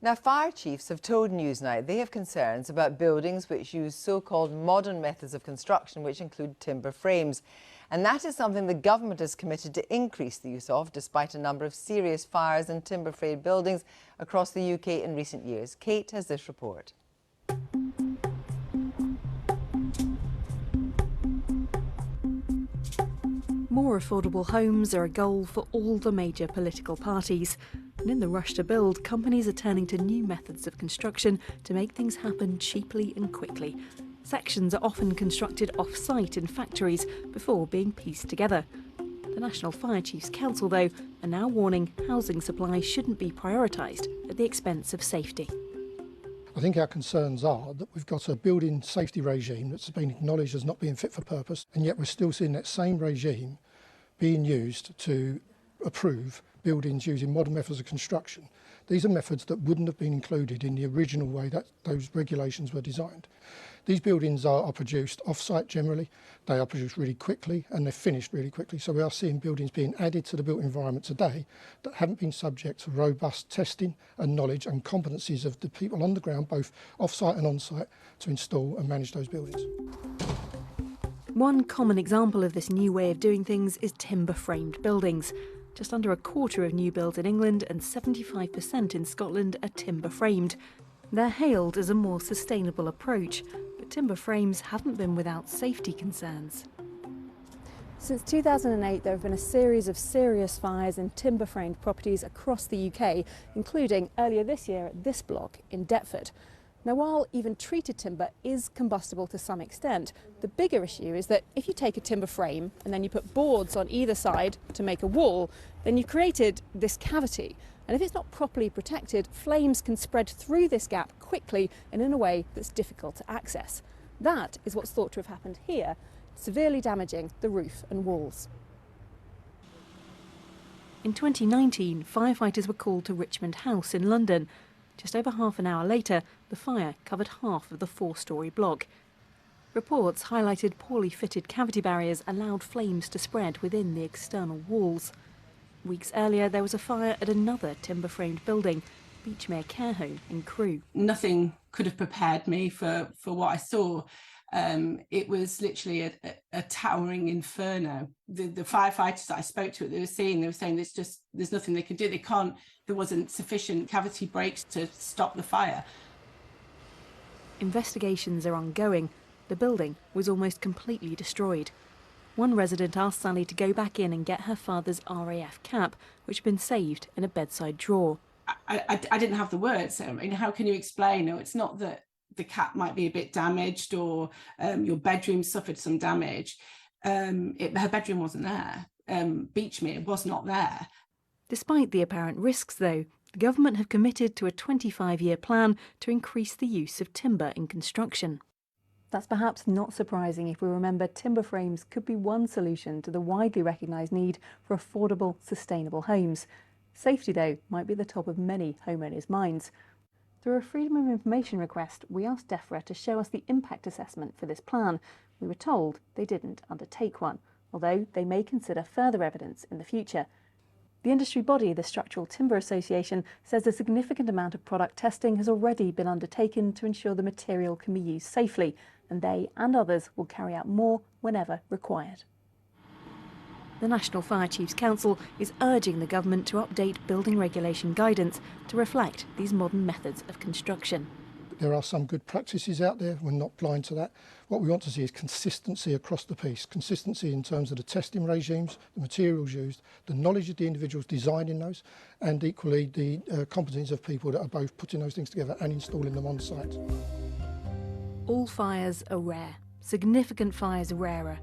Now, fire chiefs have told Newsnight they have concerns about buildings which use so-called modern methods of construction, which include timber frames. And that is something the government is committed to increase the use of, despite a number of serious fires in timber-framed buildings across the UK in recent years. Kate has this report. More affordable homes are a goal for all the major political parties. And in the rush to build, companies are turning to new methods of construction to make things happen cheaply and quickly. Sections are often constructed off-site in factories before being pieced together. The National Fire Chiefs Council, though, are now warning housing supply shouldn't be prioritised at the expense of safety. I think our concerns are that we've got a building safety regime that's been acknowledged as not being fit for purpose, and yet we're still seeing that same regime being used to approve buildings using modern methods of construction. These are methods that wouldn't have been included in the original way that those regulations were designed. These buildings are produced off-site generally, they are produced really quickly and they're finished really quickly. So we are seeing buildings being added to the built environment today that haven't been subject to robust testing and knowledge and competencies of the people on the ground, both off-site and on-site, to install and manage those buildings. One common example of this new way of doing things is timber-framed buildings. Just under a quarter of new builds in England and 75% in Scotland are timber-framed. They're hailed as a more sustainable approach, but timber frames haven't been without safety concerns. Since 2008, there have been a series of serious fires in timber-framed properties across the UK, including earlier this year at this block in Deptford. Now, while even treated timber is combustible to some extent, the bigger issue is that if you take a timber frame and then you put boards on either side to make a wall, then you've created this cavity. And if it's not properly protected, flames can spread through this gap quickly and in a way that's difficult to access. That is what's thought to have happened here, severely damaging the roof and walls. In 2019, firefighters were called to Richmond House in London. Just over half an hour later, the fire covered half of the four-storey block. Reports highlighted poorly fitted cavity barriers allowed flames to spread within the external walls. Weeks earlier, there was a fire at another timber-framed building, Beechmere Care Home in Crewe. Nothing could have prepared me for what I saw. It was literally a towering inferno. The firefighters that I spoke to, they were saying there's nothing they can do. There wasn't sufficient cavity breaks to stop the fire. Investigations are ongoing. The building was almost completely destroyed. One resident asked Sally to go back in and get her father's RAF cap, which had been saved in a bedside drawer. I didn't have the words. I mean, how can you explain? No, it's not that the cap might be a bit damaged or your bedroom suffered some damage. Her bedroom wasn't there. Beechmere was not there. Despite the apparent risks, though, the government have committed to a 25-year plan to increase the use of timber in construction. That's perhaps not surprising if we remember timber frames could be one solution to the widely recognised need for affordable, sustainable homes. Safety, though, might be at the top of many homeowners' minds. Through a Freedom of Information request, we asked DEFRA to show us the impact assessment for this plan. We were told they didn't undertake one, although they may consider further evidence in the future. The industry body, the Structural Timber Association, says a significant amount of product testing has already been undertaken to ensure the material can be used safely, and they and others will carry out more whenever required. The National Fire Chiefs Council is urging the government to update building regulation guidance to reflect these modern methods of construction. There are some good practices out there, we're not blind to that. What we want to see is consistency across the piece, consistency in terms of the testing regimes, the materials used, the knowledge of the individuals designing those, and equally the competence of people that are both putting those things together and installing them on site. All fires are rare, significant fires are rarer,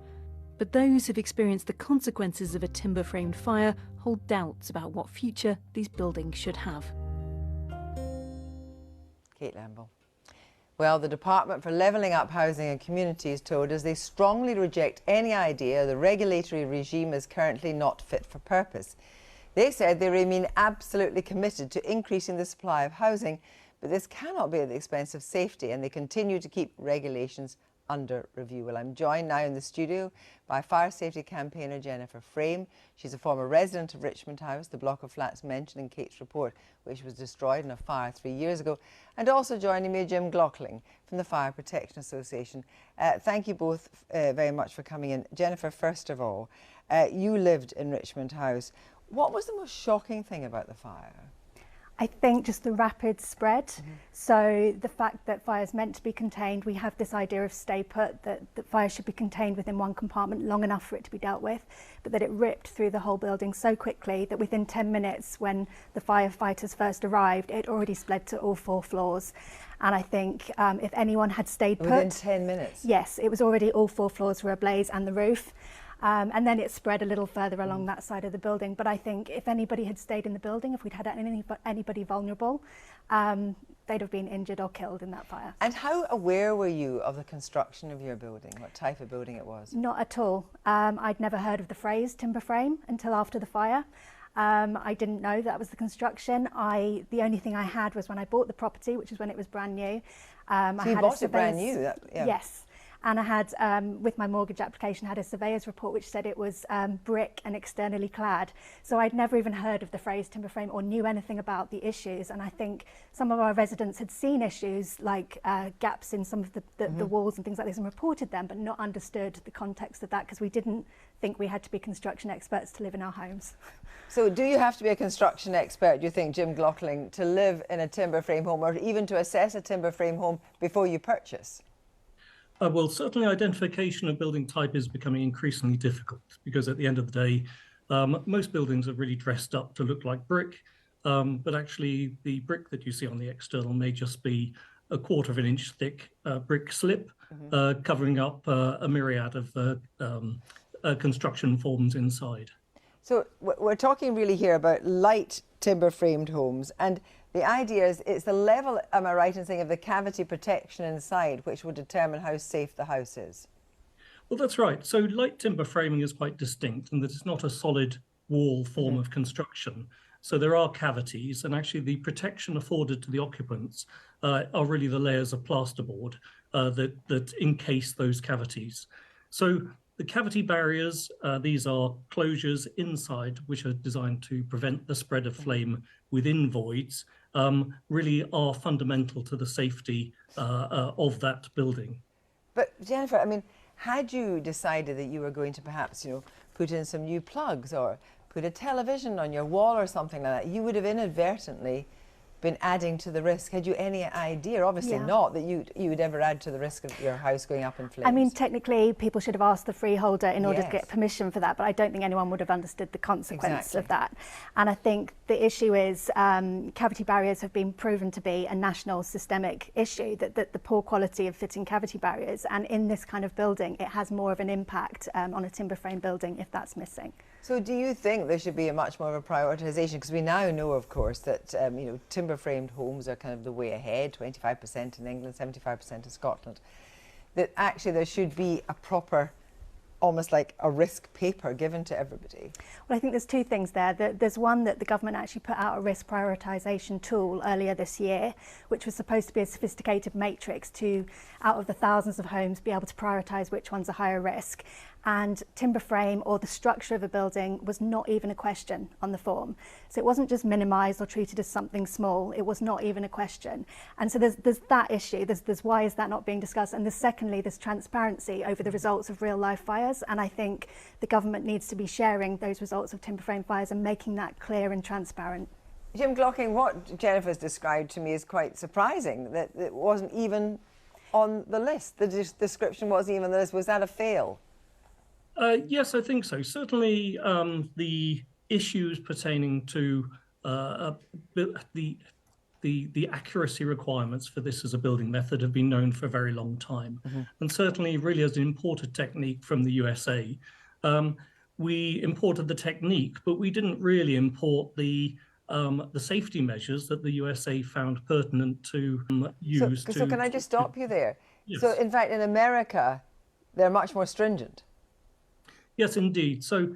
but those who've experienced the consequences of a timber-framed fire hold doubts about what future these buildings should have. Kate Lamble. Well, the Department for Levelling Up Housing and Communities told us they strongly reject any idea the regulatory regime is currently not fit for purpose. They said they remain absolutely committed to increasing the supply of housing, but this cannot be at the expense of safety, and they continue to keep regulations under review. Well, I'm joined now in the studio by fire safety campaigner Jennifer Frame. She's a former resident of Richmond House, the block of flats mentioned in Kate's report, which was destroyed in a fire 3 years ago. And also joining me, Jim Glockling from the Fire Protection Association. Thank you both very much for coming in. Jennifer, first of all, you lived in Richmond House. What was the most shocking thing about the fire? I think just the rapid spread. So the fact that fire is meant to be contained, we have this idea of stay put, that fire should be contained within one compartment long enough for it to be dealt with, but that it ripped through the whole building so quickly that within 10 minutes when the firefighters first arrived, it already spread to all 4 floors. And I think if anyone had stayed put... Within 10 minutes? Yes, it was already all 4 floors were ablaze and the roof. And then it spread a little further along that side of the building. But I think if anybody had stayed in the building, if we'd had anybody vulnerable, they'd have been injured or killed in that fire. And how aware were you of the construction of your building, what type of building it was? Not at all. I'd never heard of the phrase timber frame until after the fire. I didn't know that was the construction. The only thing I had was when I bought the property, which is when it was brand new. So you bought it brand new? Yeah. Yes. And I had, with my mortgage application, had a surveyor's report which said it was brick and externally clad. So I'd never even heard of the phrase timber frame or knew anything about the issues. And I think some of our residents had seen issues like gaps in some of the walls and things like this and reported them, but not understood the context of that because we didn't think we had to be construction experts to live in our homes. So do you have to be a construction expert, do you think, Jim Glockling, to live in a timber frame home or even to assess a timber frame home before you purchase? Well, certainly identification of building type is becoming increasingly difficult because at the end of the day, most buildings are really dressed up to look like brick, but actually the brick that you see on the external may just be a 1/4 of an inch thick brick slip, covering up a myriad of construction forms inside. So we're talking really here about light timber framed homes, and the idea is it's the level, am I right in saying, of the cavity protection inside which will determine how safe the house is? Well, that's right. So light timber framing is quite distinct in that it's not a solid wall form of construction. So there are cavities, and actually the protection afforded to the occupants are really the layers of plasterboard that encase those cavities. So the cavity barriers, these are closures inside which are designed to prevent the spread of flame within voids, really are fundamental to the safety of that building. But Jennifer, I mean, had you decided that you were going to perhaps, you know, put in some new plugs or put a television on your wall or something like that, you would have inadvertently been adding to the risk. Had you any idea, obviously not, that you would ever add to the risk of your house going up in flames? I mean, technically, people should have asked the freeholder in order to get permission for that, but I don't think anyone would have understood the consequence of that. And I think the issue is cavity barriers have been proven to be a national systemic issue, that the poor quality of fitting cavity barriers, and in this kind of building, it has more of an impact on a timber frame building if that's missing. So do you think there should be a much more of a prioritisation? Because we now know, of course, that you know, timber-framed homes are kind of the way ahead, 25% in England, 75% in Scotland. That actually there should be a proper, almost like a risk paper given to everybody. Well, I think there's 2 things there. There's one that the government actually put out a risk prioritisation tool earlier this year, which was supposed to be a sophisticated matrix to, out of the thousands of homes, be able to prioritise which ones are higher risk. And timber frame or the structure of a building was not even a question on the form. So it wasn't just minimised or treated as something small, it was not even a question. And so there's that issue, there's why is that not being discussed? And there's secondly, there's transparency over the results of real life fires. And I think the government needs to be sharing those results of timber frame fires and making that clear and transparent. Jim Glockling, what Jennifer's described to me is quite surprising, that it wasn't even on the list. The description wasn't even on the list. Was that a fail? Yes, I think so. Certainly the issues pertaining to the accuracy requirements for this as a building method have been known for a very long time. And certainly really as an imported technique from the USA. We imported the technique, but we didn't really import the safety measures that the USA found pertinent to use. So can I just stop you there? Yes. So in fact, in America, they're much more stringent. Yes, indeed. So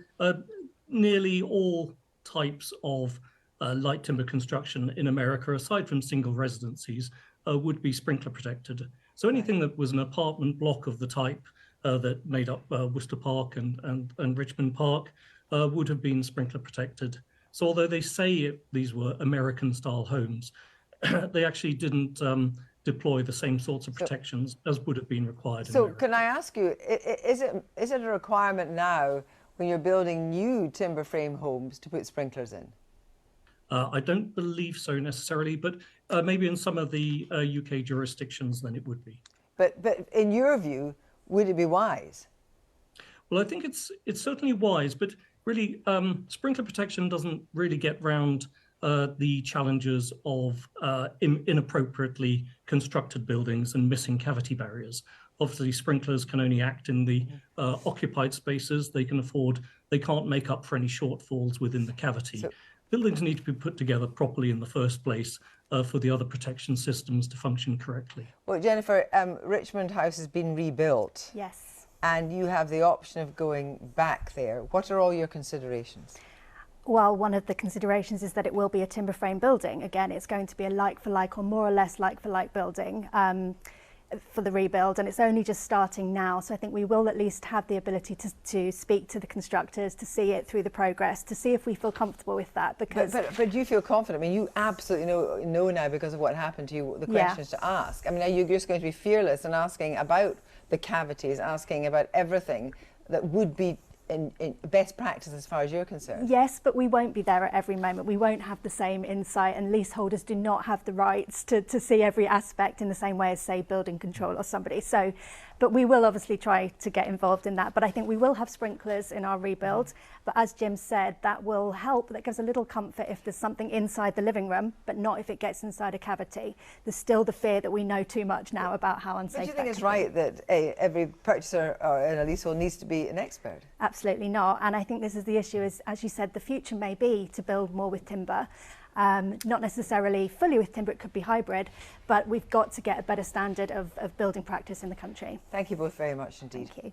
nearly all types of light timber construction in America, aside from single residencies, would be sprinkler protected. So anything that was an apartment block of the type that made up Worcester Park and Richmond Park would have been sprinkler protected. So although they say these were American-style homes, they actually didn't deploy the same sorts of protections as would have been required in America. Can I ask you, is it a requirement now when you're building new timber frame homes to put sprinklers in? I don't believe so necessarily, but maybe in some of the UK jurisdictions, then it would be. But in your view, would it be wise? Well, I think it's certainly wise, but really sprinkler protection doesn't really get round the challenges of inappropriately constructed buildings and missing cavity barriers. Obviously, sprinklers can only act in the occupied spaces. They can't make up for any shortfalls within the cavity. Buildings need to be put together properly in the first place for the other protection systems to function correctly. Well, Jennifer, Richmond House has been rebuilt. Yes. And you have the option of going back there. What are all your considerations? Well, one of the considerations is that it will be a timber frame building. Again, it's going to be a like-for-like or more or less like-for-like building for the rebuild, and it's only just starting now. So I think we will at least have the ability to speak to the constructors, to see it through the progress, to see if we feel comfortable with that. Because but do you feel confident? I mean, you absolutely know now because of what happened to you the questions to ask. I mean, are you just going to be fearless and asking about the cavities, asking about everything that would be in best practice as far as you're concerned? Yes, but we won't be there at every moment. We won't have the same insight, and leaseholders do not have the rights to see every aspect in the same way as, say, building control or somebody. So, but we will obviously try to get involved in that. But I think we will have sprinklers in our rebuild. But as Jim said, that will help. That gives a little comfort if there's something inside the living room, but not if it gets inside a cavity. There's still the fear that we know too much now about how unsafe. But do you think it's right that every purchaser in a leasehold needs to be an expert? Absolutely not. And I think this is the issue, is, as you said, the future may be to build more with timber. Not necessarily fully with timber, it could be hybrid, but we've got to get a better standard of building practice in the country. Thank you both very much indeed. Thank you.